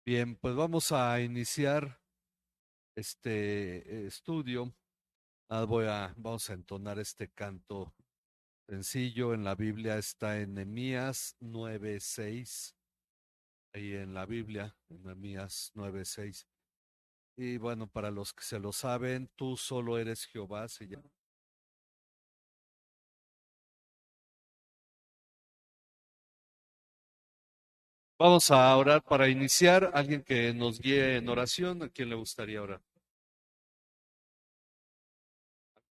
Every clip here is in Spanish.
Bien, pues vamos a iniciar este estudio. Vamos a entonar este canto sencillo. En la Biblia está en Nehemías 9:6, ahí en la Biblia, en Nehemías 9:6. Y bueno, para los que se lo saben, tú solo eres Jehová, se llama. Vamos a orar para iniciar. Alguien que nos guíe en oración, ¿a quién le gustaría orar?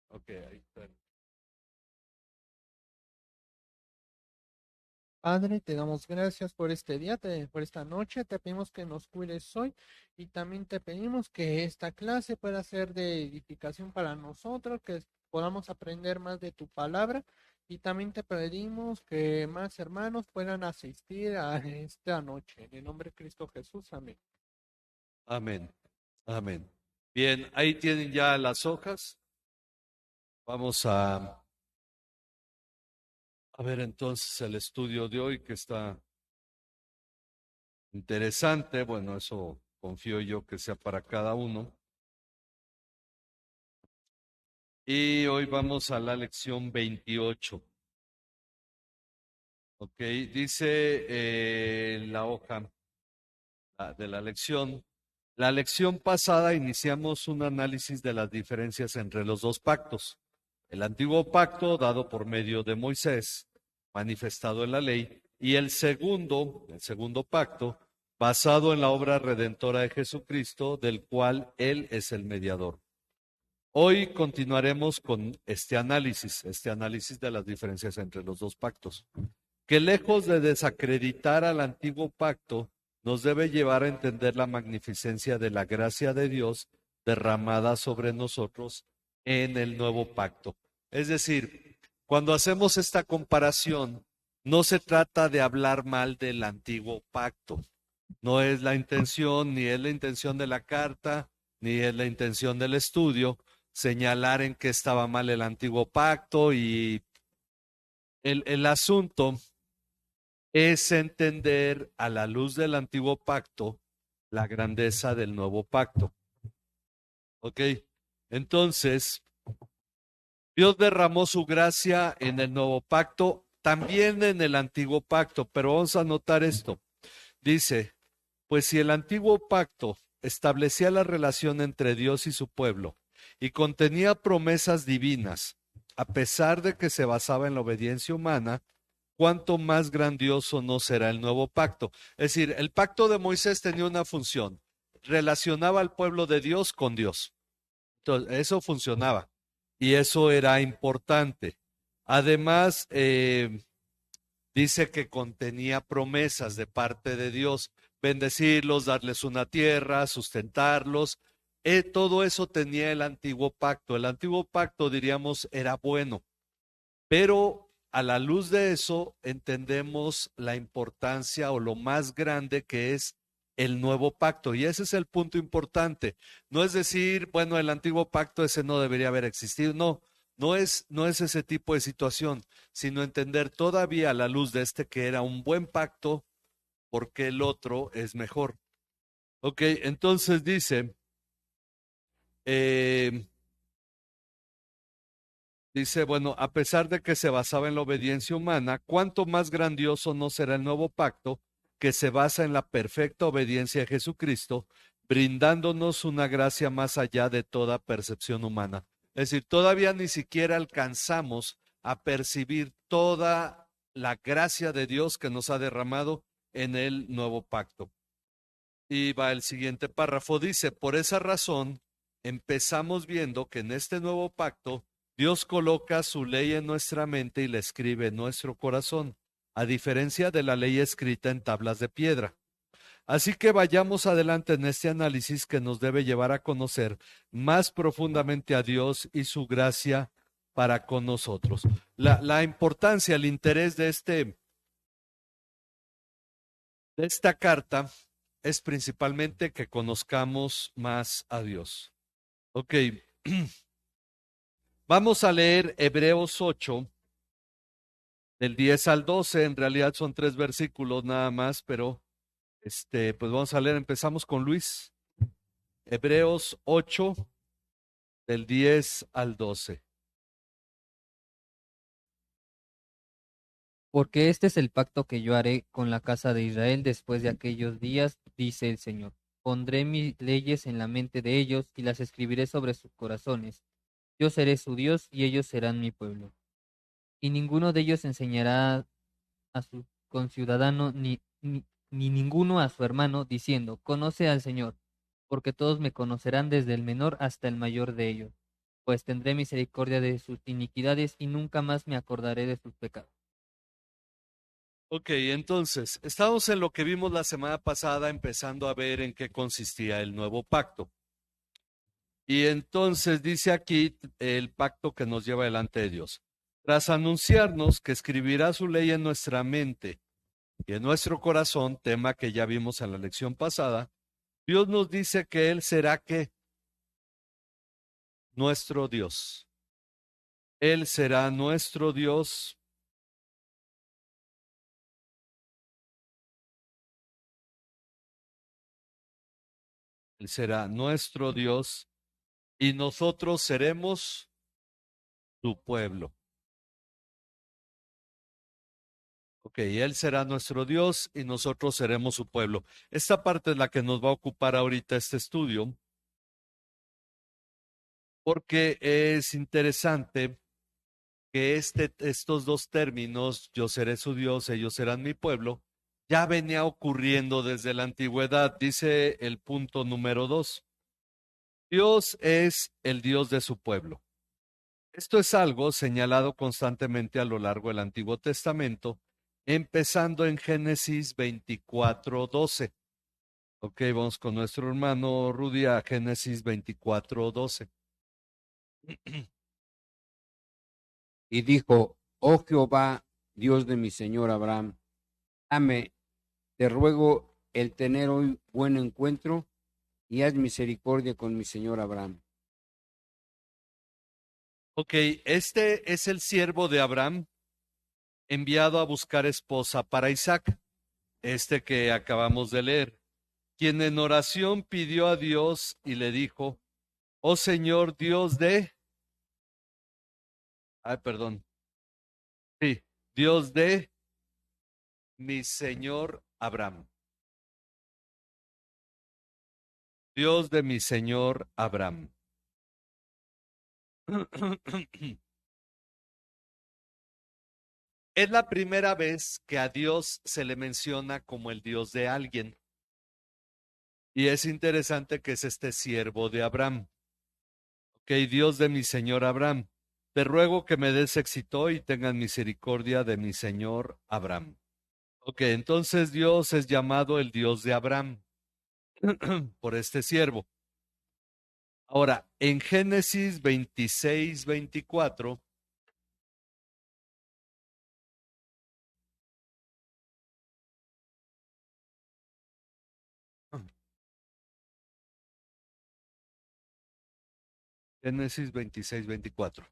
Ok, ahí está. Padre, te damos gracias por este día, por esta noche. Te pedimos que nos cuides hoy y también te pedimos que esta clase pueda ser de edificación para nosotros, que podamos aprender más de tu palabra y también te pedimos que más hermanos puedan asistir a esta noche. En el nombre de Cristo Jesús, amén. Amén. Amén. Bien, ahí tienen ya las hojas. Vamos a ver entonces el estudio de hoy que está interesante. Bueno, eso confío yo que sea para cada uno. Y hoy vamos a la lección 28. Ok, dice en la hoja de la lección. La lección pasada iniciamos un análisis de las diferencias entre los dos pactos. El antiguo pacto dado por medio de Moisés, manifestado en la ley, y el segundo pacto, basado en la obra redentora de Jesucristo, del cual Él es el mediador. Hoy continuaremos con este análisis de las diferencias entre los dos pactos, que lejos de desacreditar al antiguo pacto, nos debe llevar a entender la magnificencia de la gracia de Dios derramada sobre nosotros en el nuevo pacto. Es decir, cuando hacemos esta comparación, no se trata de hablar mal del antiguo pacto. No es la intención, ni es la intención de la carta, ni es la intención del estudio, señalar en qué estaba mal el antiguo pacto y el asunto es entender a la luz del antiguo pacto la grandeza del nuevo pacto. ¿Ok? Entonces, Dios derramó su gracia en el nuevo pacto, también en el antiguo pacto, pero vamos a notar esto. Dice, pues si el antiguo pacto establecía la relación entre Dios y su pueblo y contenía promesas divinas, a pesar de que se basaba en la obediencia humana, cuánto más grandioso no será el nuevo pacto. Es decir, el pacto de Moisés tenía una función, relacionaba al pueblo de Dios con Dios. Entonces, eso funcionaba y eso era importante. Además, dice que contenía promesas de parte de Dios, bendecirlos, darles una tierra, sustentarlos. Todo eso tenía el antiguo pacto. El antiguo pacto, diríamos, era bueno, pero a la luz de eso entendemos la importancia o lo más grande que es el nuevo pacto. Y ese es el punto importante. No es decir, bueno, el antiguo pacto ese no debería haber existido. No, no es ese tipo de situación, sino entender todavía a la luz de este que era un buen pacto, porque el otro es mejor. Ok, entonces dice, eh, dice, bueno, a pesar de que se basaba en la obediencia humana, ¿cuánto más grandioso no será el nuevo pacto que se basa en la perfecta obediencia a Jesucristo, brindándonos una gracia más allá de toda percepción humana? Es decir, todavía ni siquiera alcanzamos a percibir toda la gracia de Dios que nos ha derramado en el nuevo pacto. Y va el siguiente párrafo, dice, por esa razón empezamos viendo que en este nuevo pacto Dios coloca su ley en nuestra mente y la escribe en nuestro corazón, a diferencia de la ley escrita en tablas de piedra. Así que vayamos adelante en este análisis que nos debe llevar a conocer más profundamente a Dios y su gracia para con nosotros. La importancia, el interés de esta carta es principalmente que conozcamos más a Dios. Ok, vamos a leer Hebreos 8, del 10 al 12. En realidad son tres versículos nada más, pero Pues vamos a leer, empezamos con Luis. Hebreos 8, del 10 al 12. Porque este es el pacto que yo haré con la casa de Israel después de aquellos días, dice el Señor. Pondré mis leyes en la mente de ellos y las escribiré sobre sus corazones. Yo seré su Dios y ellos serán mi pueblo. Y ninguno de ellos enseñará a su conciudadano ni ninguno a su hermano, diciendo, conoce al Señor, porque todos me conocerán desde el menor hasta el mayor de ellos, pues tendré misericordia de sus iniquidades y nunca más me acordaré de sus pecados. Ok, entonces, estamos en lo que vimos la semana pasada, empezando a ver en qué consistía el nuevo pacto. Y entonces dice aquí el pacto que nos lleva delante de Dios. Tras anunciarnos que escribirá su ley en nuestra mente y en nuestro corazón, tema que ya vimos en la lección pasada, Dios nos dice que Él será ¿qué? Nuestro Dios. Él será nuestro Dios. Él será nuestro Dios y nosotros seremos su pueblo. Ok, Él será nuestro Dios y nosotros seremos su pueblo. Esta parte es la que nos va a ocupar ahorita este estudio, porque es interesante que estos dos términos, yo seré su Dios, ellos serán mi pueblo, ya venía ocurriendo desde la antigüedad. Dice el punto número 2. Dios es el Dios de su pueblo. Esto es algo señalado constantemente a lo largo del Antiguo Testamento, empezando en Génesis 24:12. Ok, vamos con nuestro hermano Rudy a Génesis 24:12. Y dijo, oh Jehová, Dios de mi señor Abraham, dame, te ruego, el tener hoy buen encuentro y haz misericordia con mi señor Abraham. Ok, este es el siervo de Abraham enviado a buscar esposa para Isaac, este que acabamos de leer, quien en oración pidió a Dios y le dijo, oh Señor Dios de, perdón, sí, Dios de mi señor Abraham. Dios de mi señor Abraham. Es la primera vez que a Dios se le menciona como el Dios de alguien. Y es interesante que es este siervo de Abraham. Ok, Dios de mi señor Abraham, te ruego que me des éxito y tengan misericordia de mi señor Abraham. Ok, entonces Dios es llamado el Dios de Abraham por este siervo. Ahora, en Génesis 26:24, Génesis 26:24.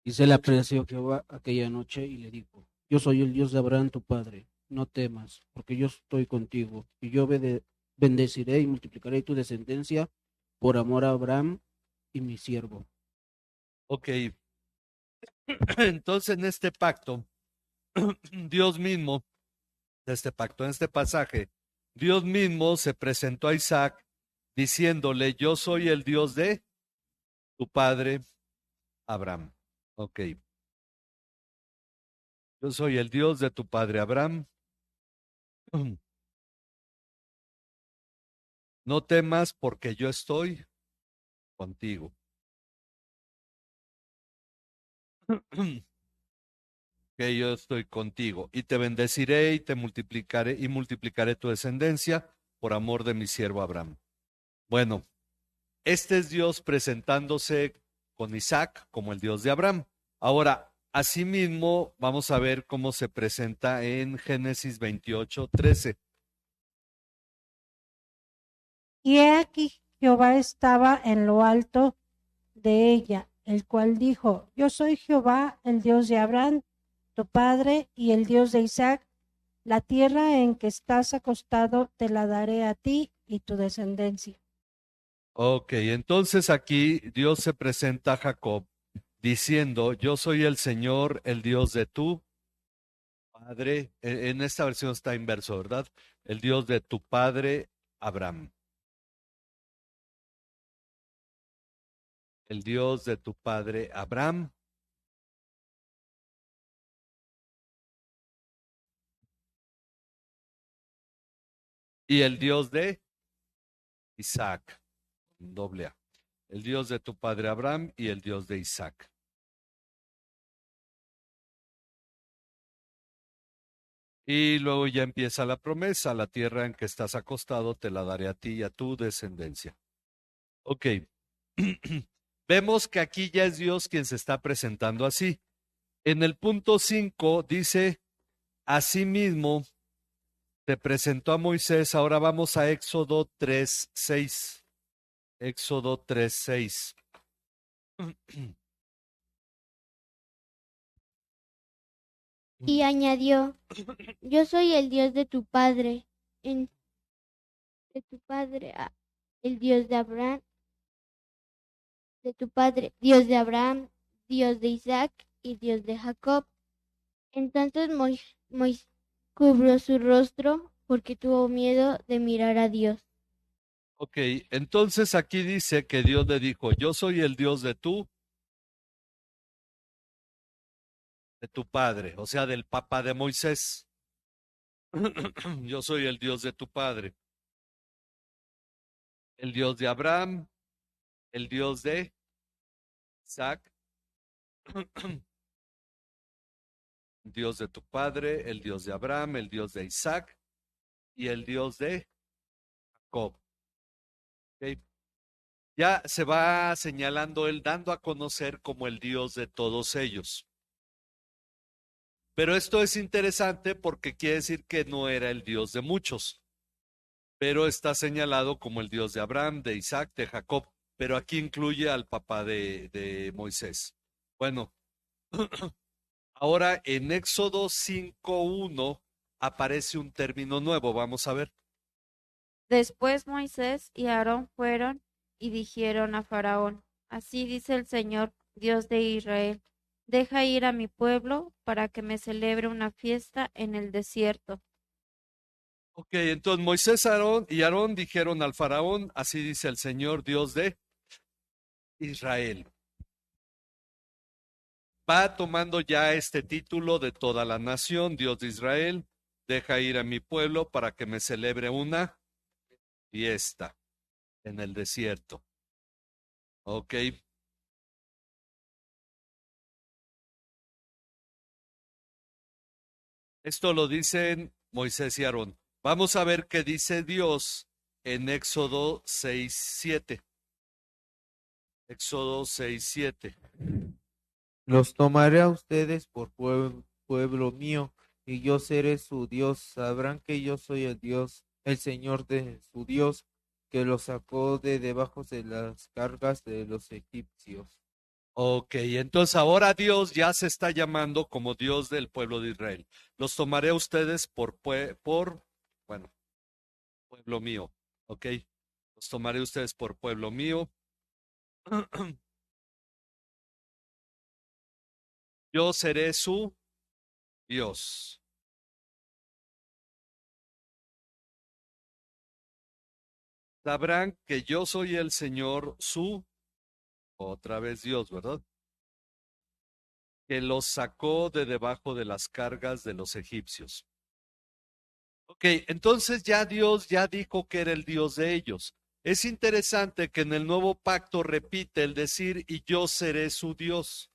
Y se le apareció Jehová aquella noche y le dijo, yo soy el Dios de Abraham tu padre, no temas, porque yo estoy contigo, y yo bendeciré y multiplicaré tu descendencia por amor a Abraham y mi siervo. Ok, entonces en este pacto, Dios mismo, en este pasaje, Dios mismo se presentó a Isaac diciéndole, yo soy el Dios de tu padre Abraham. Ok, yo soy el Dios de tu padre Abraham. No temas porque yo estoy contigo. Que yo estoy contigo y te bendeciré y te multiplicaré y multiplicaré tu descendencia por amor de mi siervo Abraham. Bueno, este es Dios presentándose con Isaac como el Dios de Abraham. Ahora, asimismo, vamos a ver cómo se presenta en Génesis 28:13. Y he aquí Jehová estaba en lo alto de ella, el cual dijo, yo soy Jehová, el Dios de Abraham, tu padre, y el Dios de Isaac. La tierra en que estás acostado te la daré a ti y tu descendencia. Ok, entonces aquí Dios se presenta a Jacob diciendo, yo soy el Señor, el Dios de tu padre. En esta versión está inverso, ¿verdad? El Dios de tu padre Abraham. El Dios de tu padre Abraham. Y el Dios de Isaac, doble A. El Dios de tu padre Abraham y el Dios de Isaac. Y luego ya empieza la promesa, la tierra en que estás acostado te la daré a ti y a tu descendencia. Ok, vemos que aquí ya es Dios quien se está presentando así. En el punto 5 dice, asimismo te presentó a Moisés, ahora vamos a Éxodo 3:6. Éxodo 3:6. Y añadió, yo soy el Dios de tu padre, el Dios de Abraham, de tu padre, Dios de Abraham, Dios de Isaac y Dios de Jacob. Entonces Moisés cubrió su rostro porque tuvo miedo de mirar a Dios. Ok, entonces aquí dice que Dios le dijo, yo soy el Dios de tu padre, o sea, del papá de Moisés. Yo soy el Dios de tu padre, el Dios de Abraham, el Dios de Isaac, el Dios de tu padre, el Dios de Abraham, el Dios de Isaac y el Dios de Jacob. Okay. Ya se va señalando él, dando a conocer como el Dios de todos ellos. Pero esto es interesante porque quiere decir que no era el Dios de muchos, pero está señalado como el Dios de Abraham, de Isaac, de Jacob, pero aquí incluye al papá de Moisés. Bueno, ahora en Éxodo 5:1 aparece un término nuevo, vamos a ver. Después Moisés y Aarón fueron y dijeron a Faraón, así dice el Señor, Dios de Israel, deja ir a mi pueblo para que me celebre una fiesta en el desierto. Ok, entonces Moisés y Aarón dijeron al faraón, así dice el Señor, Dios de Israel. Va tomando ya este título de toda la nación, Dios de Israel, deja ir a mi pueblo para que me celebre una fiesta en el desierto. Ok. Esto lo dicen Moisés y Aarón. Vamos a ver qué dice Dios en Éxodo 6:7. Éxodo 6:7. Los tomaré a ustedes por pueblo mío, y yo seré su Dios. Sabrán que yo soy el Dios, el Señor de su Dios, que los sacó de debajo de las cargas de los egipcios. Ok, entonces ahora Dios ya se está llamando como Dios del pueblo de Israel. Los tomaré a ustedes bueno, pueblo mío, ok. Los tomaré a ustedes por pueblo mío. Yo seré su Dios. Sabrán que yo soy el Señor, otra vez Dios, ¿verdad? Que los sacó de debajo de las cargas de los egipcios. Ok, entonces ya Dios ya dijo que era el Dios de ellos. Es interesante que en el nuevo pacto repite el decir, y yo seré su Dios.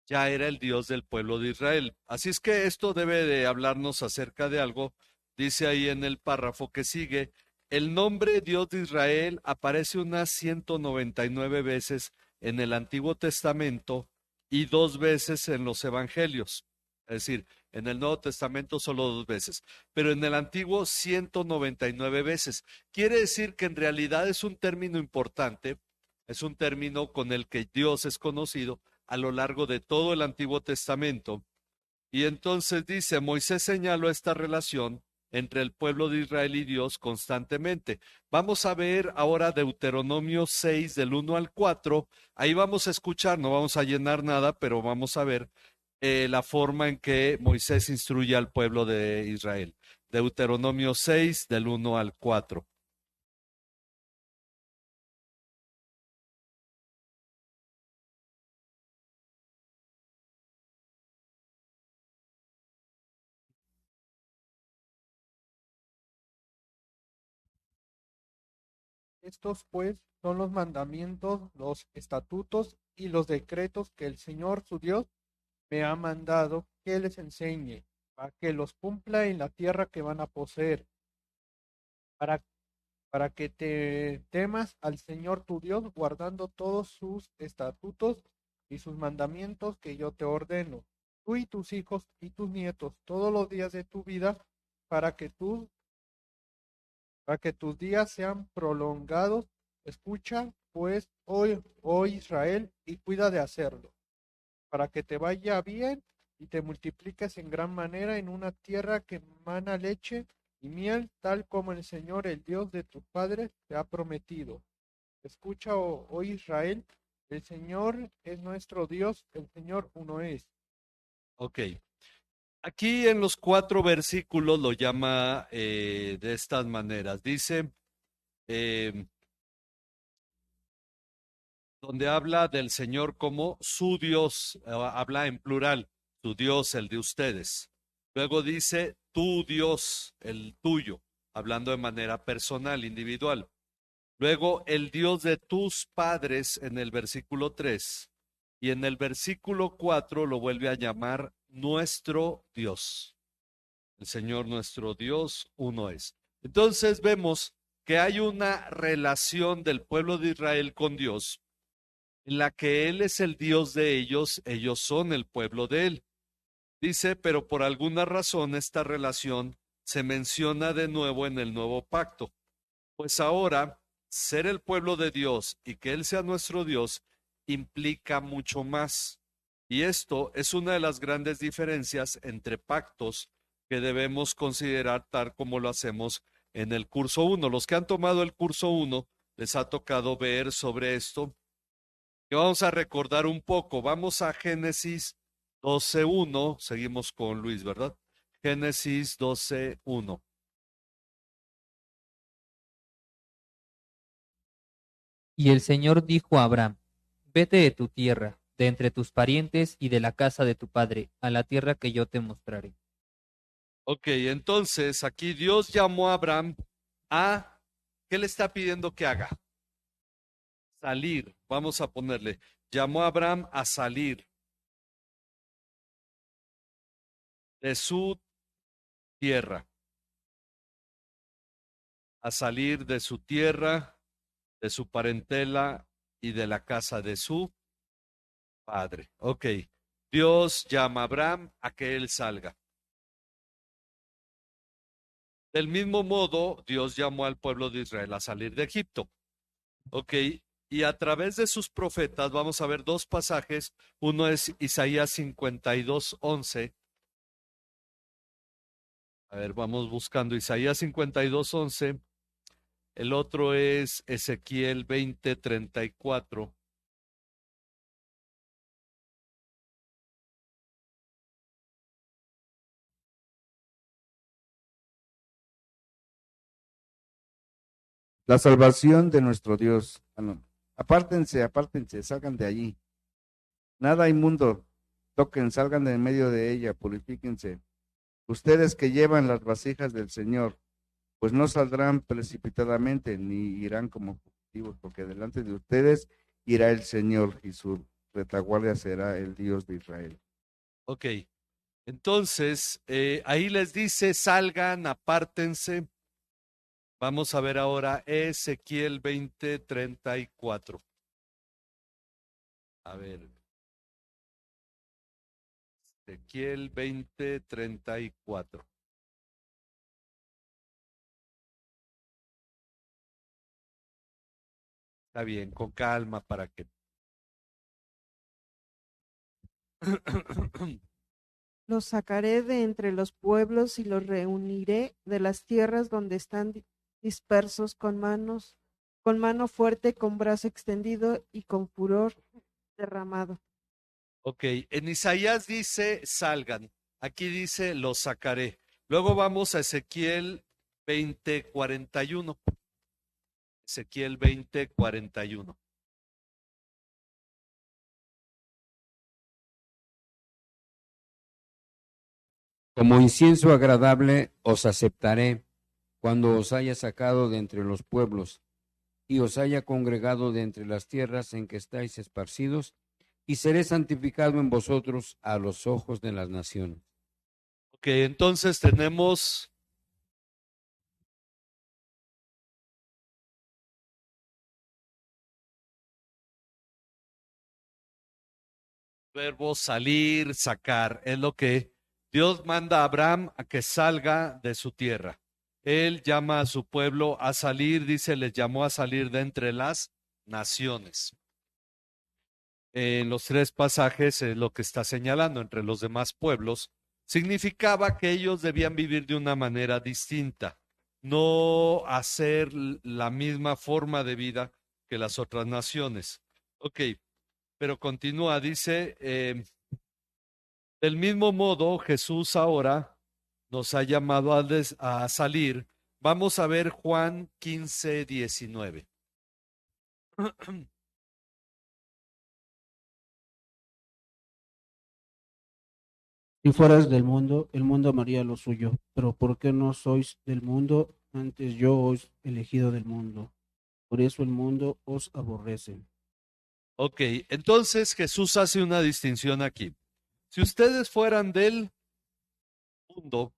Ya era el Dios del pueblo de Israel. Así es que esto debe de hablarnos acerca de algo. Dice ahí en el párrafo que sigue, el nombre Dios de Israel aparece unas 199 veces en el Antiguo Testamento y 2 veces en los Evangelios. Es decir, en el Nuevo Testamento solo 2 veces, pero en el Antiguo 199 veces. Quiere decir que en realidad es un término importante, es un término con el que Dios es conocido a lo largo de todo el Antiguo Testamento Y entonces dice, Moisés señaló esta relación entre el pueblo de Israel y Dios constantemente. Vamos a ver ahora Deuteronomio 6 del 1 al 4. Ahí vamos a escuchar, no vamos a llenar nada, pero vamos a ver la forma en que Moisés instruye al pueblo de Israel. Deuteronomio 6 del 1 al 4. Estos pues son los mandamientos, los estatutos y los decretos que el Señor su Dios me ha mandado que les enseñe, para que los cumpla en la tierra que van a poseer, para, para que te temas al Señor tu Dios, guardando todos sus estatutos y sus mandamientos que yo te ordeno, tú y tus hijos y tus nietos, todos los días de tu vida, para que tú para que tus días sean prolongados. Escucha, pues, hoy Israel, y cuida de hacerlo, para que te vaya bien y te multipliques en gran manera en una tierra que mana leche y miel, tal como el Señor, el Dios de tus padres, te ha prometido. Escucha, oh Israel, el Señor es nuestro Dios, el Señor uno es. Ok. Aquí en los 4 versículos lo llama de estas maneras. Dice, donde habla del Señor como su Dios, habla en plural, su Dios, el de ustedes. Luego dice, tu Dios, el tuyo, hablando de manera personal, individual. Luego, el Dios de tus padres en el versículo 3. Y en el versículo 4 lo vuelve a llamar nuestro Dios. El Señor nuestro Dios, uno es. Entonces vemos que hay una relación del pueblo de Israel con Dios en la que Él es el Dios de ellos, ellos son el pueblo de Él. Dice, pero por alguna razón esta relación se menciona de nuevo en el nuevo pacto. Pues ahora, ser el pueblo de Dios y que Él sea nuestro Dios implica mucho más. Y esto es una de las grandes diferencias entre pactos que debemos considerar tal como lo hacemos en el curso 1. Los que han tomado el curso 1 les ha tocado ver sobre esto. Y vamos a recordar un poco. Vamos a Génesis 12:1. Seguimos con Luis, ¿verdad? Génesis 12:1. Y el Señor dijo a Abraham, vete de tu tierra, de entre tus parientes y de la casa de tu padre, a la tierra que yo te mostraré. Ok, entonces aquí Dios llamó a Abraham a, ¿qué le está pidiendo que haga? Salir, vamos a ponerle, llamó a Abraham a salir de su tierra, a salir de su tierra, de su parentela y de la casa de su padre. Ok, Dios llama a Abraham a que él salga. Del mismo modo, Dios llamó al pueblo de Israel a salir de Egipto. Ok, y a través de sus profetas vamos a ver 2 pasajes. Uno es Isaías 52:11. A ver, vamos buscando Isaías 52:11. El otro es Ezequiel 20:34. La salvación de nuestro Dios. Ah, no. Apártense, apártense, salgan de allí. Nada inmundo, toquen, salgan de en medio de ella, purifíquense. Ustedes que llevan las vasijas del Señor, pues no saldrán precipitadamente, ni irán como fugitivos, porque delante de ustedes irá el Señor y su retaguardia será el Dios de Israel. Ok, entonces ahí les dice, salgan, apártense. Vamos a ver ahora Ezequiel 20:34. A ver, Ezequiel 20:34. Está bien, con calma para que Los sacaré de entre los pueblos y los reuniré de las tierras donde están dispersos con mano fuerte, con brazo extendido y con furor derramado. Ok, en Isaías dice salgan, aquí dice los sacaré. Luego vamos a Ezequiel 20:41. Ezequiel 20:41. Como incienso agradable os aceptaré cuando os haya sacado de entre los pueblos y os haya congregado de entre las tierras en que estáis esparcidos, y seré santificado en vosotros a los ojos de las naciones. Ok, entonces tenemos verbo salir, sacar. Es lo que Dios manda a Abraham a que salga de su tierra. Él llama a su pueblo a salir, dice, les llamó a salir de entre las naciones. En los tres pasajes es lo que está señalando entre los demás pueblos. Significaba que ellos debían vivir de una manera distinta, no hacer la misma forma de vida que las otras naciones. Ok, pero continúa, dice, del mismo modo Jesús ahora nos ha llamado a salir. Vamos a ver Juan 15:19. Si fueras del mundo, el mundo amaría lo suyo, pero ¿por qué no sois del mundo? Antes yo os he elegido del mundo. Por eso el mundo os aborrece. Ok, entonces Jesús hace una distinción aquí. Si ustedes fueran del mundo,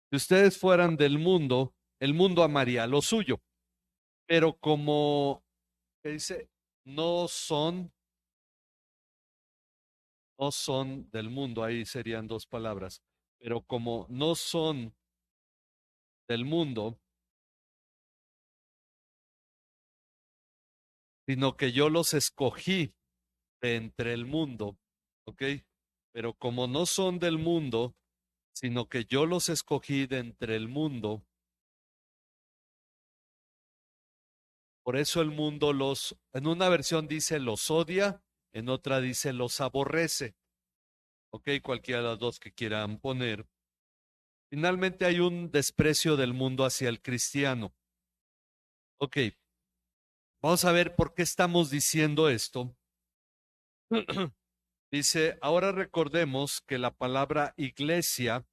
si ustedes fueran del mundo, el mundo amaría lo suyo. Pero como, ¿qué dice? No son del mundo, ahí serían dos palabras. Pero como no son del mundo, sino que yo los escogí de entre el mundo, ¿ok? Pero como no son del mundo, sino que yo los escogí de entre el mundo, por eso el mundo en una versión dice los odia, en otra dice los aborrece, ¿ok? Cualquiera de las dos que quieran poner. Finalmente hay un desprecio del mundo hacia el cristiano. Ok, vamos a ver por qué estamos diciendo esto. Dice, ahora recordemos que la palabra iglesia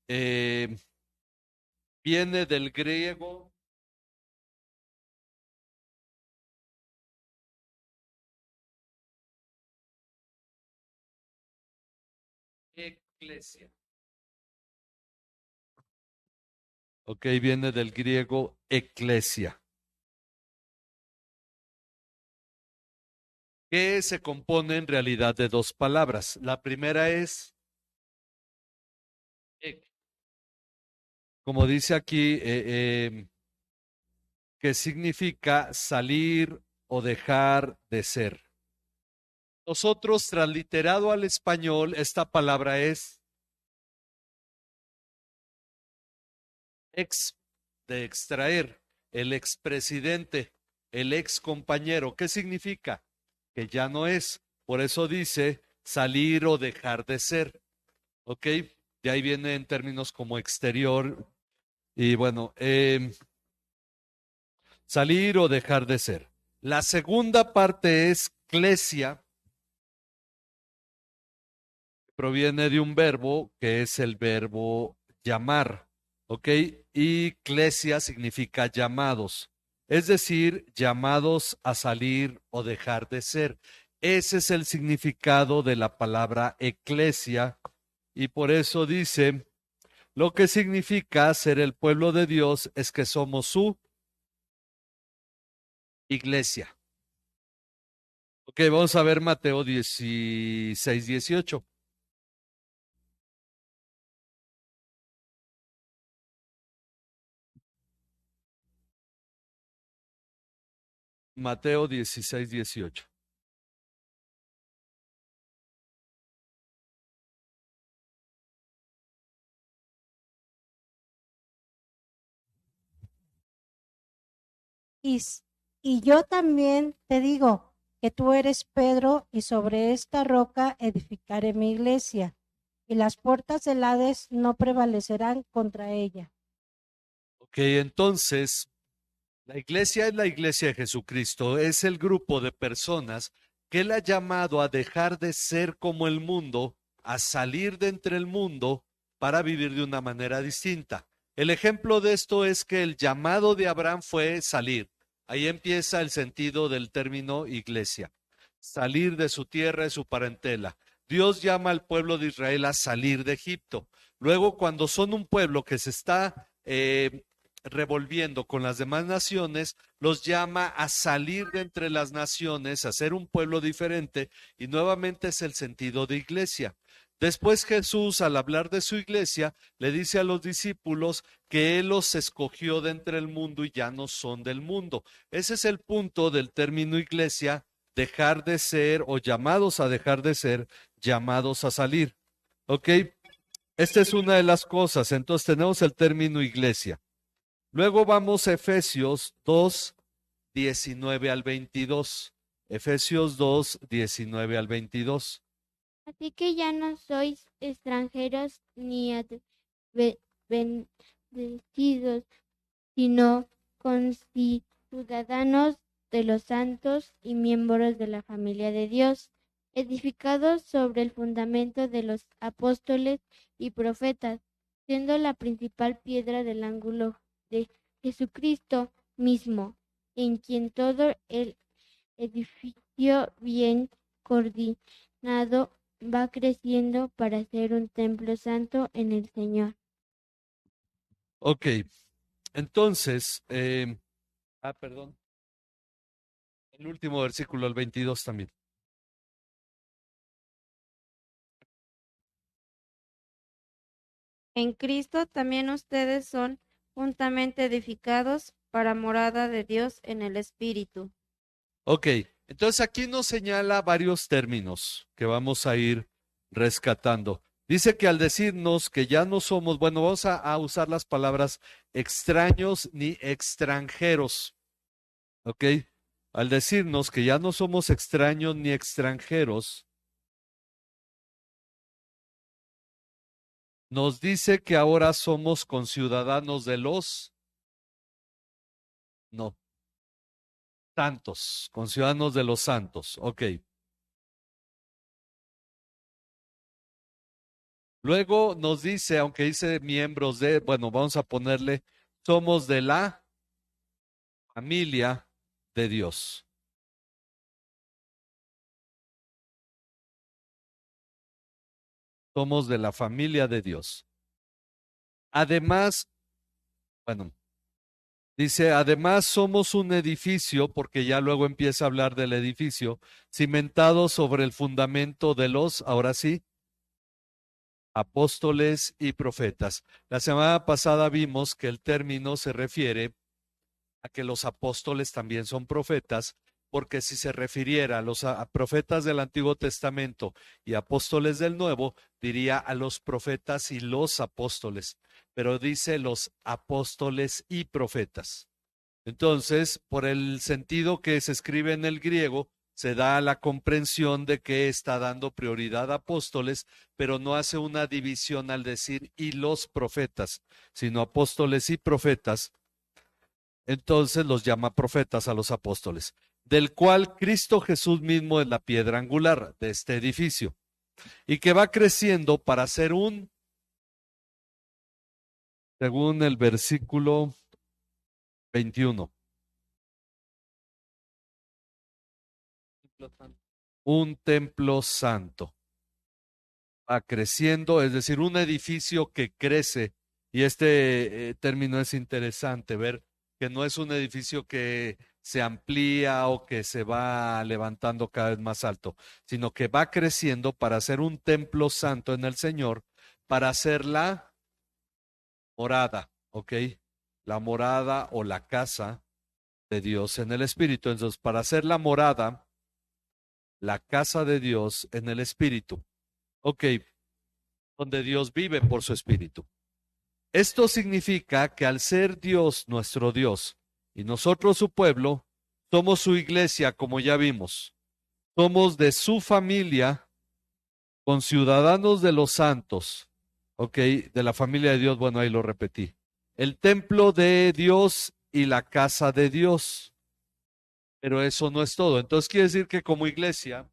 eh, viene del griego eclesia. Ok, viene del griego eclesia, que se compone en realidad de dos palabras. La primera es, como dice aquí, que significa salir o dejar de ser. Nosotros, transliterado al español, esta palabra es ex, de extraer, el expresidente, el ex compañero. ¿Qué significa? Que ya no es. Por eso dice salir o dejar de ser. ¿Ok? De ahí viene en términos como exterior. Y bueno, salir o dejar de ser. La segunda parte es clesia. Proviene de un verbo que es el verbo llamar. ¿Ok? Y clesia significa llamados. Es decir, llamados a salir o dejar de ser. Ese es el significado de la palabra eclesia. Y por eso dice, lo que significa ser el pueblo de Dios es que somos su iglesia. Ok, vamos a ver Mateo 16, 18. Mateo 16, 18. Y, y yo también te digo que tú eres Pedro y sobre esta roca edificaré mi iglesia y las puertas del Hades no prevalecerán contra ella. Ok, entonces, la iglesia es la iglesia de Jesucristo, es el grupo de personas que Él ha llamado a dejar de ser como el mundo, a salir de entre el mundo para vivir de una manera distinta. El ejemplo de esto es que el llamado de Abraham fue salir. Ahí empieza el sentido del término iglesia. Salir de su tierra, de su parentela. Dios llama al pueblo de Israel a salir de Egipto. Luego, cuando son un pueblo que se está revolviendo con las demás naciones, los llama a salir de entre las naciones, a ser un pueblo diferente, y nuevamente es el sentido de iglesia. Después Jesús, al hablar de su iglesia, le dice a los discípulos que Él los escogió de entre el mundo y ya no son del mundo. Ese es el punto del término iglesia, dejar de ser o llamados a dejar de ser, llamados a salir. ¿Ok? Esta es una de las cosas. Entonces tenemos el término iglesia. Luego vamos a Efesios 2, 19 al 22. Efesios 2, 19 al 22. Así que ya no sois extranjeros ni bendecidos, sino conciudadanos de los santos y miembros de la familia de Dios, edificados sobre el fundamento de los apóstoles y profetas, siendo la principal piedra del ángulo de Jesucristo mismo, en quien todo el edificio bien coordinado va creciendo para ser un templo santo en el Señor. Ok, entonces, perdón, el último versículo, el 22 también. En Cristo también ustedes son juntamente edificados para morada de Dios en el Espíritu. Ok, entonces aquí nos señala varios términos que vamos a ir rescatando. Dice que al decirnos que ya no somos, bueno, vamos a usar las palabras extraños ni extranjeros. Ok, al decirnos que ya no somos extraños ni extranjeros, nos dice que ahora somos conciudadanos de los, no, santos, conciudadanos de los santos. Ok. Luego nos dice, aunque dice miembros de, bueno, vamos a ponerle, somos de la familia de Dios. Somos de la familia de Dios. Además, bueno, dice, además somos un edificio, porque ya luego empieza a hablar del edificio, cimentado sobre el fundamento de los, ahora sí, apóstoles y profetas. La semana pasada vimos que el término se refiere a que los apóstoles también son profetas, porque si se refiriera a los profetas del Antiguo Testamento y apóstoles del Nuevo, diría a los profetas y los apóstoles, pero dice los apóstoles y profetas. Entonces, por el sentido que se escribe en el griego, se da la comprensión de que está dando prioridad a apóstoles, pero no hace una división al decir y los profetas, sino apóstoles y profetas. Entonces los llama profetas a los apóstoles, del cual Cristo Jesús mismo es la piedra angular de este edificio, y que va creciendo para ser un, según el versículo 21, un templo santo. Va creciendo, es decir, un edificio que crece, y este término es interesante, ver que no es un edificio que se amplía o que se va levantando cada vez más alto, sino que va creciendo para ser un templo santo en el Señor, para hacer la morada, ¿ok? La morada o la casa de Dios en el Espíritu. Entonces, para hacer la morada, la casa de Dios en el Espíritu, ¿ok? Donde Dios vive por su Espíritu. Esto significa que al ser Dios nuestro Dios y nosotros su pueblo, somos su iglesia, como ya vimos. Somos de su familia, conciudadanos de los santos, ¿ok? De la familia de Dios, bueno, ahí lo repetí. El templo de Dios y la casa de Dios. Pero eso no es todo. Entonces quiere decir que como iglesia,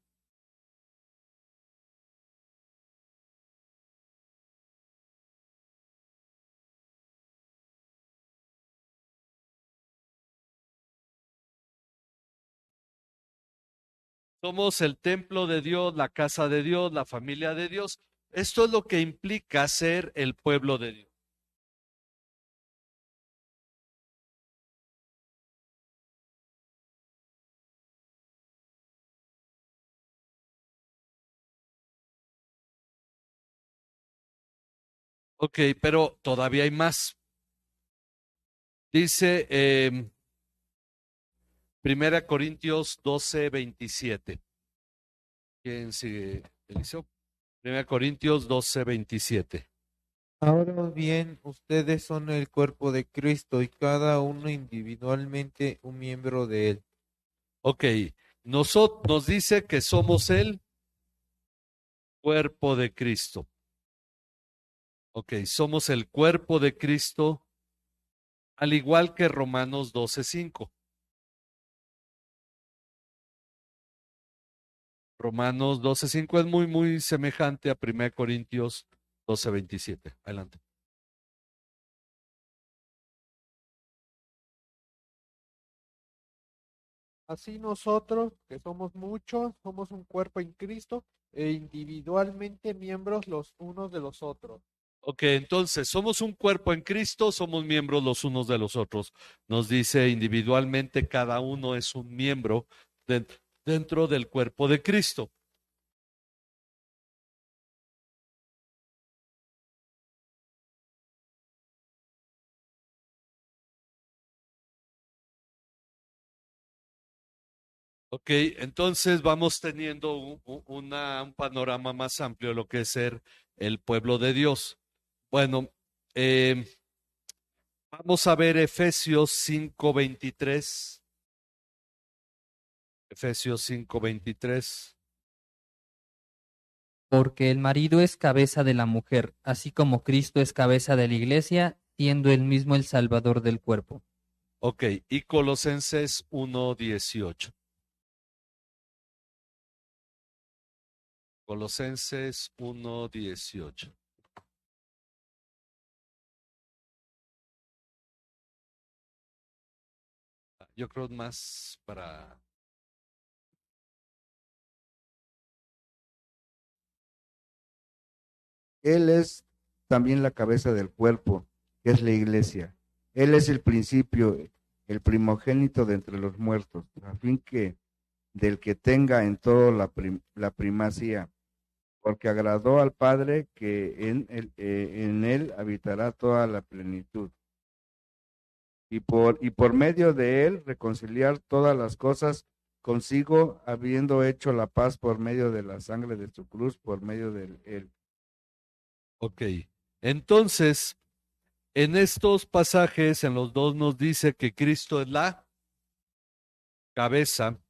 somos el templo de Dios, la casa de Dios, la familia de Dios. Esto es lo que implica ser el pueblo de Dios. Ok, pero todavía hay más. Dice 1 Corintios 12:27. ¿Quién sigue, Eliseo? 1 Corintios 12:27. Ahora bien, ustedes son el cuerpo de Cristo y cada uno individualmente un miembro de él. Ok, nos dice que somos el cuerpo de Cristo. Ok, somos el cuerpo de Cristo, al igual que Romanos 12:5. Romanos 12:5 es muy semejante a 1 Corintios 12:27. Adelante. Así nosotros, que somos muchos, somos un cuerpo en Cristo e individualmente miembros los unos de los otros. Ok, entonces somos un cuerpo en Cristo, somos miembros los unos de los otros. Nos dice individualmente cada uno es un miembro dentro del cuerpo de Cristo. Ok, entonces vamos teniendo un panorama más amplio de lo que es ser el pueblo de Dios. Bueno, vamos a ver Efesios 5:23. Efesios 5:23. Porque el marido es cabeza de la mujer, así como Cristo es cabeza de la iglesia, siendo él mismo el Salvador del cuerpo. Ok, y Colosenses 1:18. Colosenses 1:18. Yo creo más para... Él es también la cabeza del cuerpo, que es la iglesia. Él es el principio, el primogénito de entre los muertos, a fin que del que tenga en todo la primacía, porque agradó al Padre que en él habitará toda la plenitud. Y por medio de él reconciliar todas las cosas consigo, habiendo hecho la paz por medio de la sangre de su cruz, por medio de él. Ok, entonces, en estos pasajes, en los dos nos dice que Cristo es la cabeza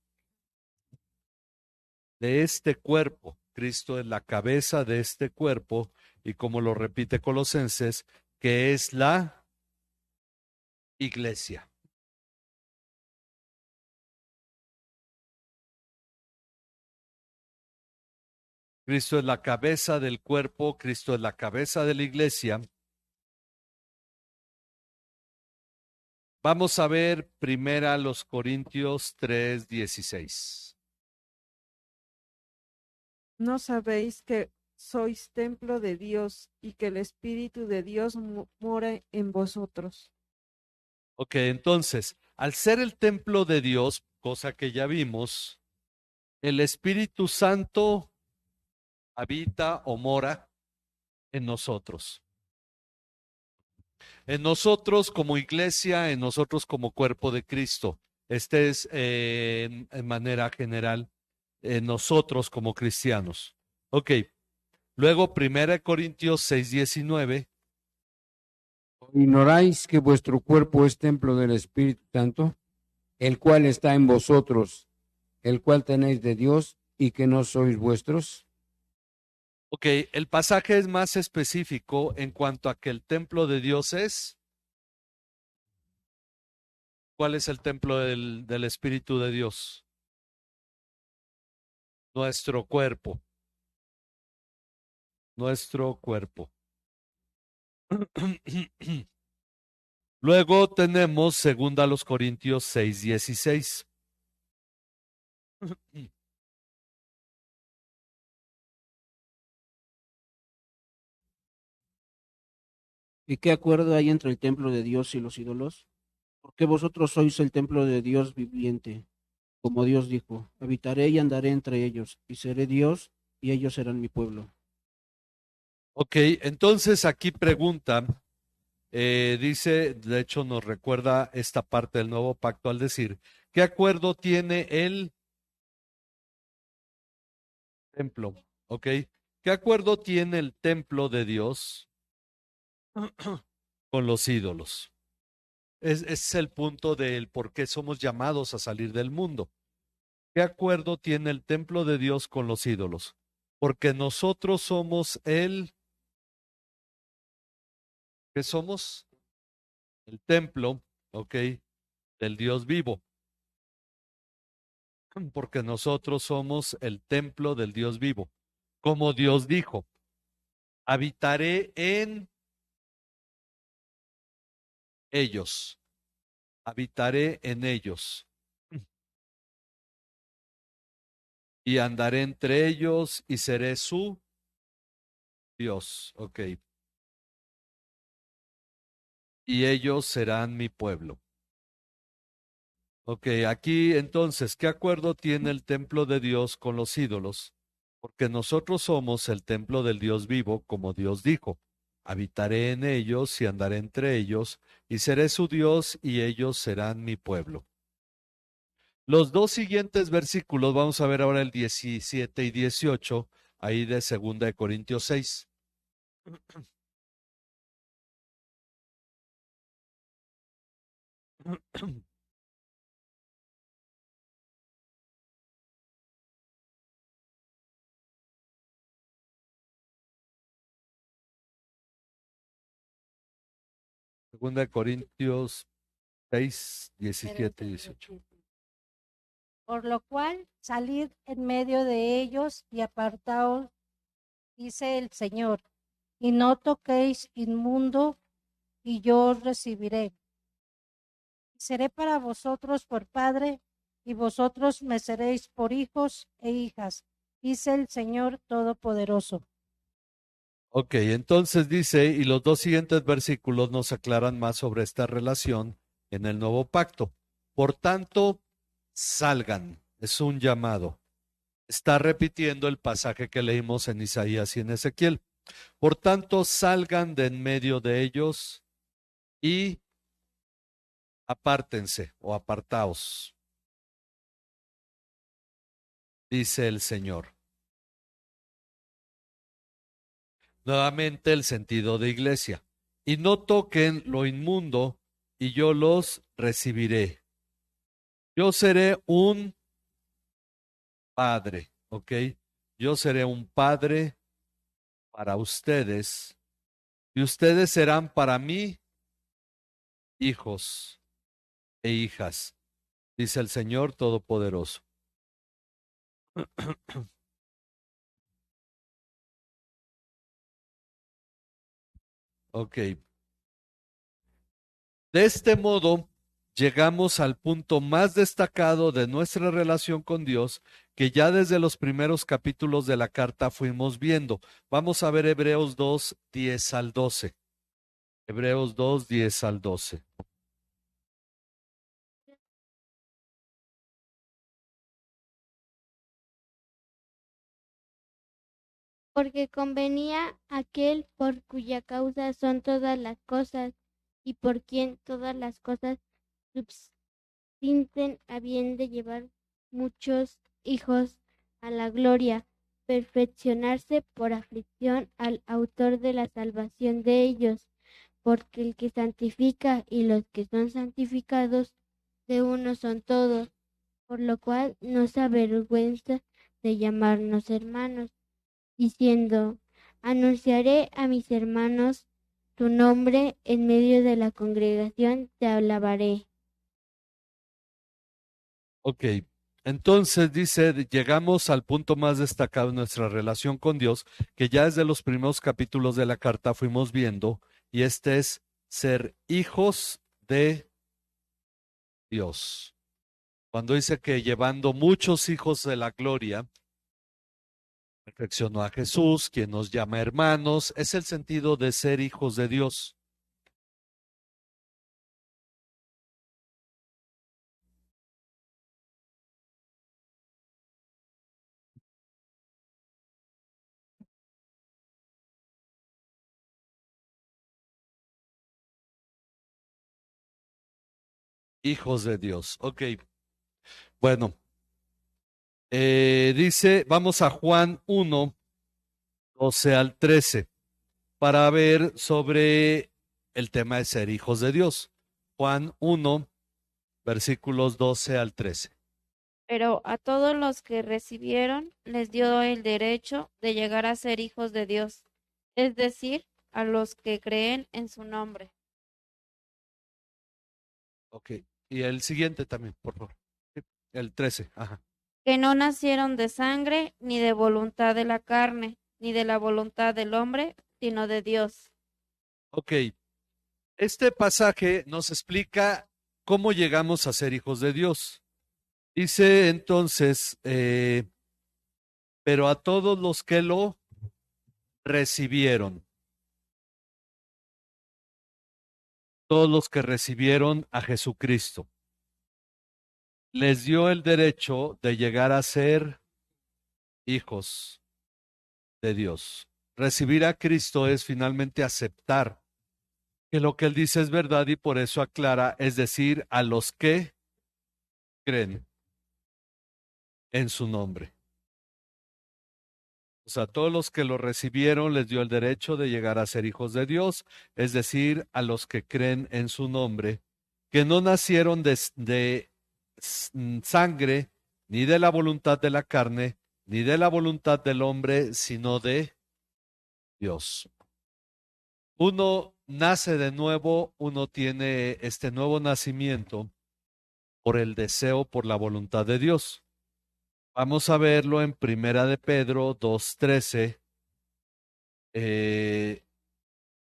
de este cuerpo. Cristo es la cabeza de este cuerpo y como lo repite Colosenses, que es la iglesia. Cristo es la cabeza del cuerpo, Cristo es la cabeza de la iglesia. Vamos a ver primera los Corintios 3:16. ¿No sabéis que sois templo de Dios y que el Espíritu de Dios mora en vosotros? Ok, entonces, al ser el templo de Dios, cosa que ya vimos, el Espíritu Santo habita o mora en nosotros. En nosotros como iglesia, en nosotros como cuerpo de Cristo. Este es en manera general, en nosotros como cristianos. Ok, luego 1 Corintios 6:19. ¿Ignoráis que vuestro cuerpo es templo del Espíritu Santo, el cual está en vosotros, el cual tenéis de Dios y que no sois vuestros? Ok, el pasaje es más específico en cuanto a que el templo de Dios es. ¿Cuál es el templo del Espíritu de Dios? Nuestro cuerpo. Nuestro cuerpo. Luego tenemos 2 Corintios 6:16. ¿Y qué acuerdo hay entre el templo de Dios y los ídolos? Porque vosotros sois el templo de Dios viviente. Como Dios dijo, habitaré y andaré entre ellos, y seré Dios, y ellos serán mi pueblo. Ok, entonces aquí pregunta, dice, de hecho nos recuerda esta parte del nuevo pacto al decir, ¿qué acuerdo tiene el templo? Ok, ¿qué acuerdo tiene el templo de Dios con los ídolos? Es el punto del por qué somos llamados a salir del mundo. ¿Qué acuerdo tiene el templo de Dios con los ídolos? Porque nosotros somos ¿qué somos? El templo, ¿ok? Del Dios vivo. Porque nosotros somos el templo del Dios vivo. Como Dios dijo, habitaré en ellos. Habitaré en ellos. Y andaré entre ellos y seré su Dios. Ok. Y ellos serán mi pueblo. Ok, aquí entonces, ¿qué acuerdo tiene el templo de Dios con los ídolos? Porque nosotros somos el templo del Dios vivo, como Dios dijo. Habitaré en ellos y andaré entre ellos, y seré su Dios y ellos serán mi pueblo. Los dos siguientes versículos, vamos a ver ahora el 17 y 18, ahí de 2 Corintios 6. Segunda de Corintios 6, 17 y 18. Por lo cual, salid en medio de ellos y apartaos, dice el Señor, y no toquéis inmundo, y yo os recibiré. Seré para vosotros por padre, y vosotros me seréis por hijos e hijas, dice el Señor Todopoderoso. Ok, entonces dice, y los dos siguientes versículos nos aclaran más sobre esta relación en el nuevo pacto. Por tanto, salgan, es un llamado. Está repitiendo el pasaje que leímos en Isaías y en Ezequiel. Por tanto, salgan de en medio de ellos y apártense o apartaos, dice el Señor. Nuevamente el sentido de iglesia. Y no toquen lo inmundo, y yo los recibiré. Yo seré un padre, ¿ok? Yo seré un padre para ustedes, y ustedes serán para mí hijos e hijas, dice el Señor Todopoderoso. Ok. De este modo, llegamos al punto más destacado de nuestra relación con Dios, que ya desde los primeros capítulos de la carta fuimos viendo. Vamos a ver Hebreos 2, 10 al 12. Hebreos 2, 10 al 12. porque convenía aquel por cuya causa son todas las cosas, y por quien todas las cosas subsisten, a bien de llevar muchos hijos a la gloria, perfeccionarse por aflicción al autor de la salvación de ellos, porque el que santifica y los que son santificados de uno son todos, por lo cual no se avergüenza de llamarnos hermanos, diciendo, anunciaré a mis hermanos tu nombre en medio de la congregación, te alabaré. Ok, entonces dice, llegamos al punto más destacado de nuestra relación con Dios, que ya desde los primeros capítulos de la carta fuimos viendo, y este es ser hijos de Dios. Cuando dice que llevando muchos hijos de la gloria, perfeccionó a Jesús, quien nos llama hermanos, es el sentido de ser hijos de Dios. Hijos de Dios. Ok, bueno, dice, vamos a Juan 1, 12 al 13, para ver sobre el tema de ser hijos de Dios. Juan 1, versículos 12 al 13. Pero a todos los que recibieron les dio el derecho de llegar a ser hijos de Dios, es decir, a los que creen en su nombre. Ok, y el siguiente también, por favor. Sí, el 13, ajá. Que no nacieron de sangre, ni de voluntad de la carne, ni de la voluntad del hombre, sino de Dios. Ok, este pasaje nos explica cómo llegamos a ser hijos de Dios. Dice entonces, pero a todos los que lo recibieron, todos los que recibieron a Jesucristo, les dio el derecho de llegar a ser hijos de Dios. Recibir a Cristo es finalmente aceptar que lo que Él dice es verdad y por eso aclara, es decir, a los que creen en su nombre. O sea, todos los que lo recibieron les dio el derecho de llegar a ser hijos de Dios, es decir, a los que creen en su nombre, que no nacieron de sangre, ni de la voluntad de la carne, ni de la voluntad del hombre, sino de Dios. Uno nace de nuevo, uno tiene este nuevo nacimiento por el deseo, por la voluntad de Dios. Vamos a verlo en Primera de Pedro 2:13.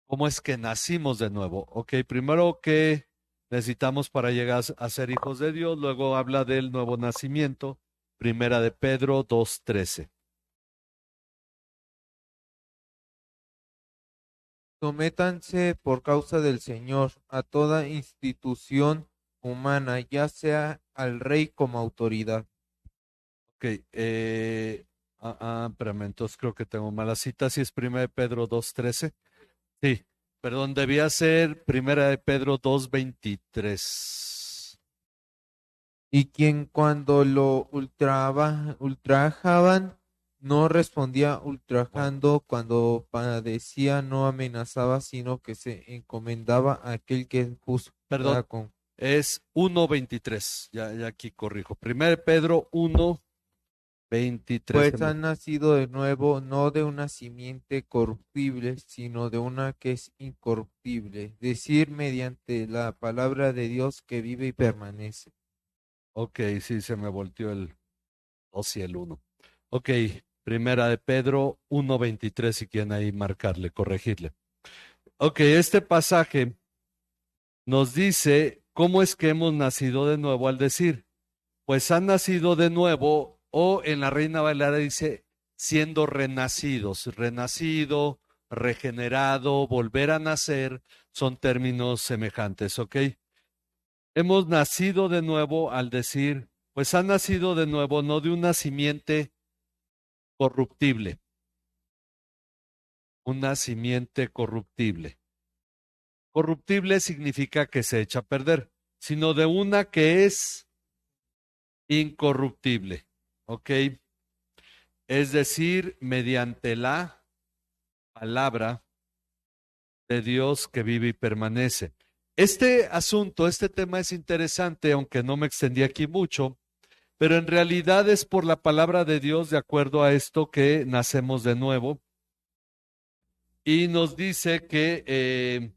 ¿Cómo es que nacimos de nuevo? Ok, primero que necesitamos para llegar a ser hijos de Dios, luego habla del nuevo nacimiento. Primera de Pedro 2:13. Sométanse por causa del Señor a toda institución humana, ya sea al rey como autoridad. Ok, espérame, entonces creo que tengo mala cita. Si es Primera de Pedro 2:13. Sí, perdón, debía ser Primera de Pedro 2:23. Y quien cuando lo ultrajaban, no respondía ultrajando, cuando padecía no amenazaba, sino que se encomendaba a aquel que juzga Perdón, con... es 1:23. Ya aquí corrijo. Primera de Pedro 1:23. Pues han nacido de nuevo, no de una simiente corruptible, sino de una que es incorruptible, decir mediante la palabra de Dios que vive y permanece. Ok, sí, se me volteó el 2 y el 1. Ok, Primera de Pedro 1:23, si quieren ahí marcarle, corregirle. Ok, este pasaje nos dice cómo es que hemos nacido de nuevo al decir, pues han nacido de nuevo, o en la Reina Valera dice, siendo renacidos, renacido, regenerado, volver a nacer, son términos semejantes, ¿ok? Hemos nacido de nuevo al decir, pues han nacido de nuevo, no de una simiente corruptible, una simiente corruptible. Corruptible significa que se echa a perder, sino de una que es incorruptible. ¿Ok? Es decir, mediante la palabra de Dios que vive y permanece. Este asunto, este tema es interesante, aunque no me extendí aquí mucho, pero en realidad es por la palabra de Dios, de acuerdo a esto, que nacemos de nuevo. Y nos dice que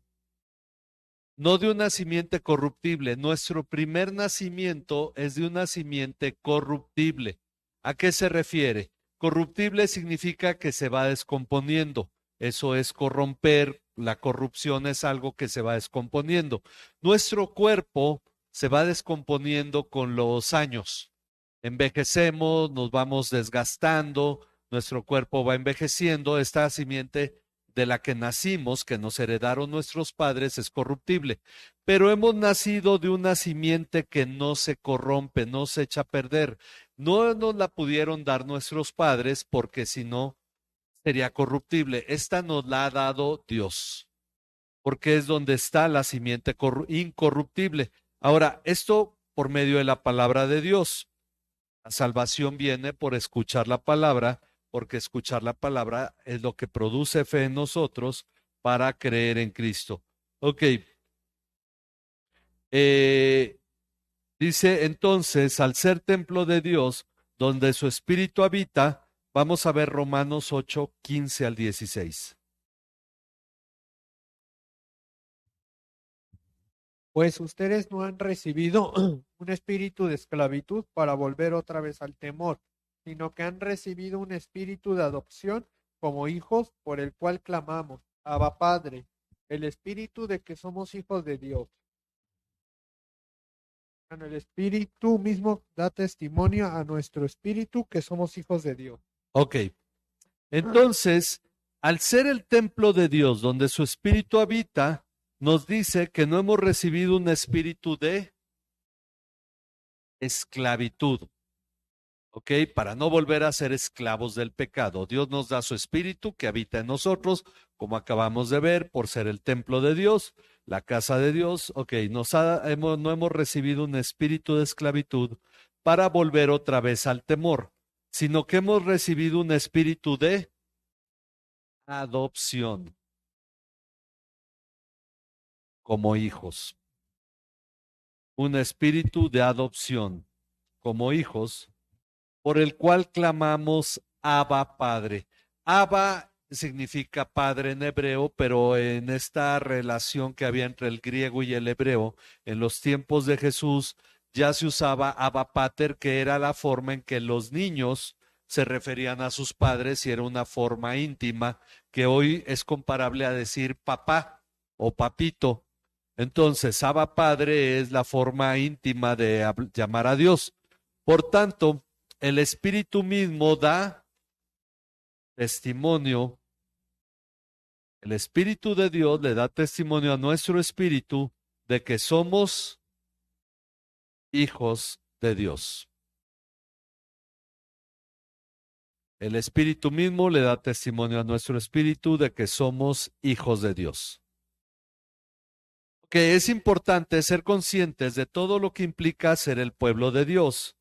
no de una simiente corruptible, nuestro primer nacimiento es de una simiente corruptible. ¿A qué se refiere? Corruptible significa que se va descomponiendo. Eso es corromper, la corrupción es algo que se va descomponiendo. Nuestro cuerpo se va descomponiendo con los años. Envejecemos, nos vamos desgastando, nuestro cuerpo va envejeciendo. Esta simiente de la que nacimos, que nos heredaron nuestros padres, es corruptible. Pero hemos nacido de una simiente que no se corrompe, no se echa a perder. No nos la pudieron dar nuestros padres porque si no, sería corruptible. Esta nos la ha dado Dios, porque es donde está la simiente incorruptible. Ahora, esto por medio de la palabra de Dios. La salvación viene por escuchar la palabra, porque escuchar la palabra es lo que produce fe en nosotros para creer en Cristo. Ok. Dice entonces, al ser templo de Dios, donde su espíritu habita, vamos a ver Romanos 8, 15 al 16. Pues ustedes no han recibido un espíritu de esclavitud para volver otra vez al temor, sino que han recibido un espíritu de adopción como hijos, por el cual clamamos, Abba Padre, el espíritu de que somos hijos de Dios. El espíritu mismo da testimonio a nuestro espíritu que somos hijos de Dios. Ok. Entonces, al ser el templo de Dios donde su espíritu habita, nos dice que no hemos recibido un espíritu de esclavitud, ¿ok? Para no volver a ser esclavos del pecado. Dios nos da su espíritu que habita en nosotros, como acabamos de ver, por ser el templo de Dios, la casa de Dios, ¿ok? No hemos recibido un espíritu de esclavitud para volver otra vez al temor, sino que hemos recibido un espíritu de adopción como hijos. Un espíritu de adopción como hijos, por el cual clamamos Abba Padre. Abba significa padre en hebreo, pero en esta relación que había entre el griego y el hebreo, en los tiempos de Jesús ya se usaba Abba Pater, que era la forma en que los niños se referían a sus padres y era una forma íntima que hoy es comparable a decir papá o papito. Entonces, Abba Padre es la forma íntima de llamar a Dios. Por tanto, el Espíritu mismo da testimonio, el Espíritu de Dios le da testimonio a nuestro espíritu de que somos hijos de Dios. El Espíritu mismo le da testimonio a nuestro espíritu de que somos hijos de Dios. Que es importante ser conscientes de todo lo que implica ser el pueblo de Dios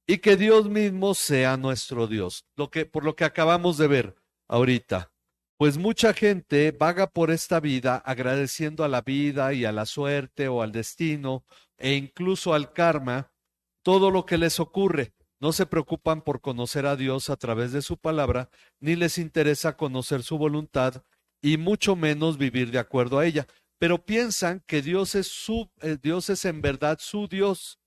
y que Dios mismo sea nuestro Dios, por lo que acabamos de ver ahorita. Pues mucha gente vaga por esta vida agradeciendo a la vida y a la suerte o al destino e incluso al karma todo lo que les ocurre. No se preocupan por conocer a Dios a través de su palabra, ni les interesa conocer su voluntad y mucho menos vivir de acuerdo a ella. Pero piensan que Dios es en verdad su Dios.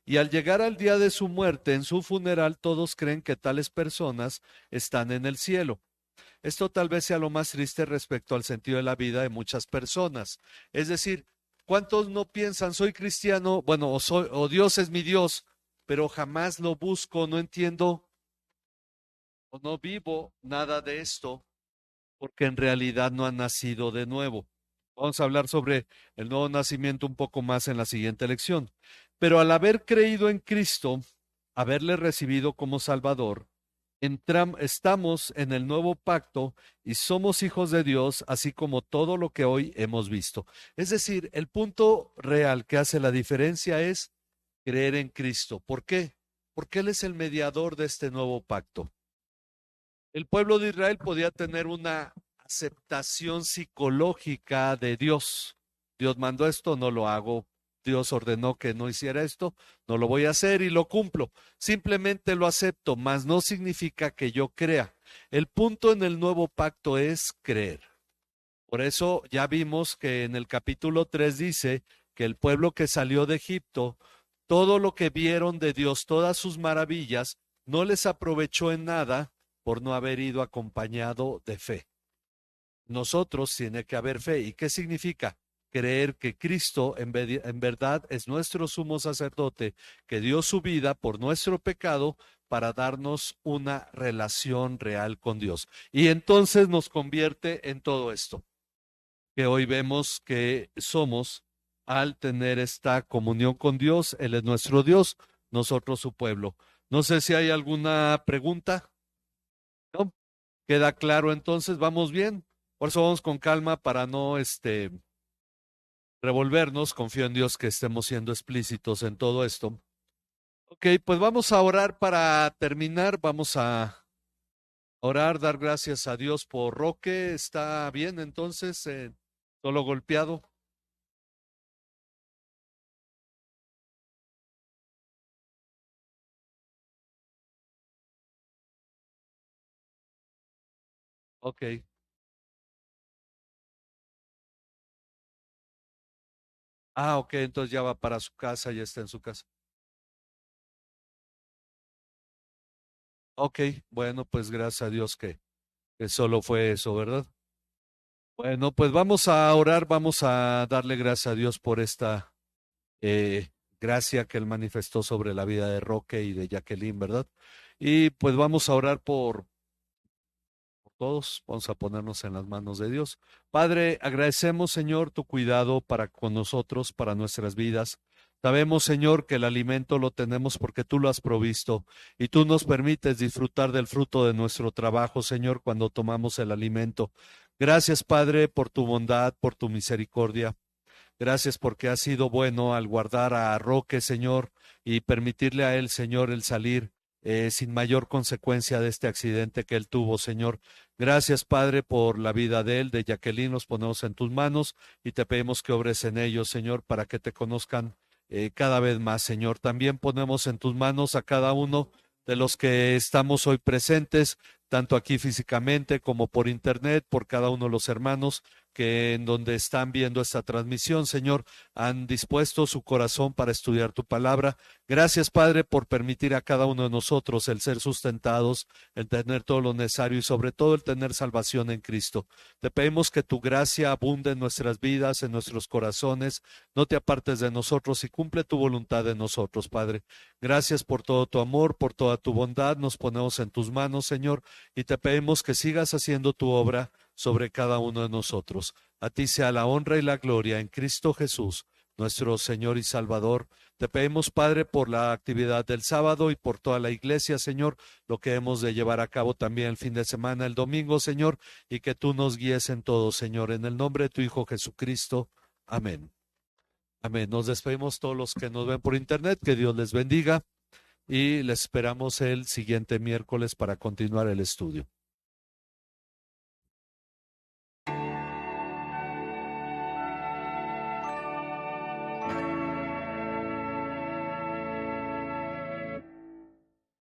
Y al llegar al día de su muerte, en su funeral, todos creen que tales personas están en el cielo. Esto tal vez sea lo más triste respecto al sentido de la vida de muchas personas. Es decir, ¿cuántos no piensan, soy cristiano, bueno, o Dios es mi Dios, pero jamás lo busco, no entiendo o no vivo nada de esto, porque en realidad no han nacido de nuevo? Vamos a hablar sobre el nuevo nacimiento un poco más en la siguiente lección. Pero al haber creído en Cristo, haberle recibido como Salvador, estamos en el nuevo pacto y somos hijos de Dios, así como todo lo que hoy hemos visto. Es decir, el punto real que hace la diferencia es creer en Cristo. ¿Por qué? Porque Él es el mediador de este nuevo pacto. El pueblo de Israel podía tener una aceptación psicológica de Dios. Dios mandó esto, no lo hago. Dios ordenó que no hiciera esto, no lo voy a hacer y lo cumplo. Simplemente lo acepto, mas no significa que yo crea. El punto en el nuevo pacto es creer. Por eso ya vimos que en el capítulo 3 dice que el pueblo que salió de Egipto, todo lo que vieron de Dios, todas sus maravillas, no les aprovechó en nada por no haber ido acompañado de fe. Nosotros tiene que haber fe. ¿Y qué significa? Creer que Cristo en verdad es nuestro sumo sacerdote, que dio su vida por nuestro pecado para darnos una relación real con Dios. Y entonces nos convierte en todo esto, que hoy vemos que somos al tener esta comunión con Dios. Él es nuestro Dios, nosotros su pueblo. No sé si hay alguna pregunta. ¿No? ¿Queda claro entonces? ¿Vamos bien? Por eso vamos con calma para no revolvernos. Confío en Dios que estemos siendo explícitos en todo esto. Ok, pues vamos a orar para terminar. Vamos a orar, dar gracias a Dios por Roque. ¿Está bien entonces? ¿Solo golpeado? Ok. Ah, ok, entonces ya va para su casa, ya está en su casa. Ok, bueno, pues gracias a Dios que solo fue eso, ¿verdad? Bueno, pues vamos a orar, vamos a darle gracias a Dios por esta eh, gracia que Él manifestó sobre la vida de Roque y de Jacqueline, ¿verdad? Y pues vamos a orar por todos, vamos a ponernos en las manos de Dios. Padre, agradecemos, Señor, tu cuidado para con nosotros, para nuestras vidas. Sabemos, Señor, que el alimento lo tenemos porque tú lo has provisto y tú nos permites disfrutar del fruto de nuestro trabajo, Señor, cuando tomamos el alimento. Gracias, Padre, por tu bondad, por tu misericordia. Gracias porque has sido bueno al guardar a Roque, Señor, y permitirle a él, Señor, el salir sin mayor consecuencia de este accidente que él tuvo, Señor. Gracias, Padre, por la vida de él, de Jacqueline, los ponemos en tus manos y te pedimos que obres en ellos, Señor, para que te conozcan cada vez más, Señor. También ponemos en tus manos a cada uno de los que estamos hoy presentes, tanto aquí físicamente como por internet, por cada uno de los hermanos que en donde están viendo esta transmisión, Señor, han dispuesto su corazón para estudiar tu palabra. Gracias, Padre, por permitir a cada uno de nosotros el ser sustentados, el tener todo lo necesario y sobre todo el tener salvación en Cristo. Te pedimos que tu gracia abunde en nuestras vidas, en nuestros corazones. No te apartes de nosotros y cumple tu voluntad en nosotros, Padre. Gracias por todo tu amor, por toda tu bondad. Nos ponemos en tus manos, Señor, y te pedimos que sigas haciendo tu obra sobre cada uno de nosotros. A ti sea la honra y la gloria en Cristo Jesús, nuestro Señor y Salvador. Te pedimos, Padre, por la actividad del sábado y por toda la iglesia, Señor, lo que hemos de llevar a cabo también el fin de semana, el domingo, Señor, y que tú nos guíes en todo, Señor, en el nombre de tu Hijo Jesucristo. Amén. Amén. Nos despedimos todos los que nos ven por internet, que Dios les bendiga y les esperamos el siguiente miércoles para continuar el estudio.